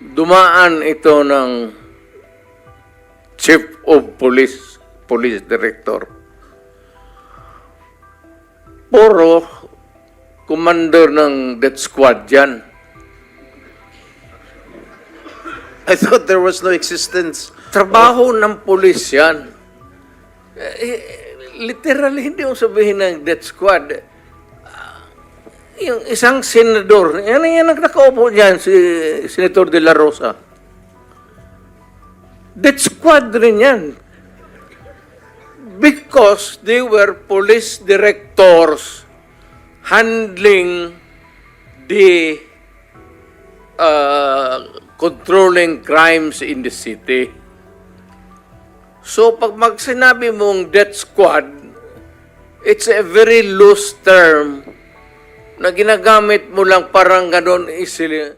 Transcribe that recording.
dumaan ito ng Chief of Police, Police Director. Puro commander ng death squad yan. I thought there was no existence. Trabaho ng pulis yan. Literally, hindi mo sabihin ng death squad. Yung isang senador, yan ang nakaupo dyan, si Senator De La Rosa. Death squad rin yan. Because they were police directors handling the controlling crimes in the city. So, pag sinabi mong death squad, it's a very loose term na ginagamit mo lang parang ganon easily.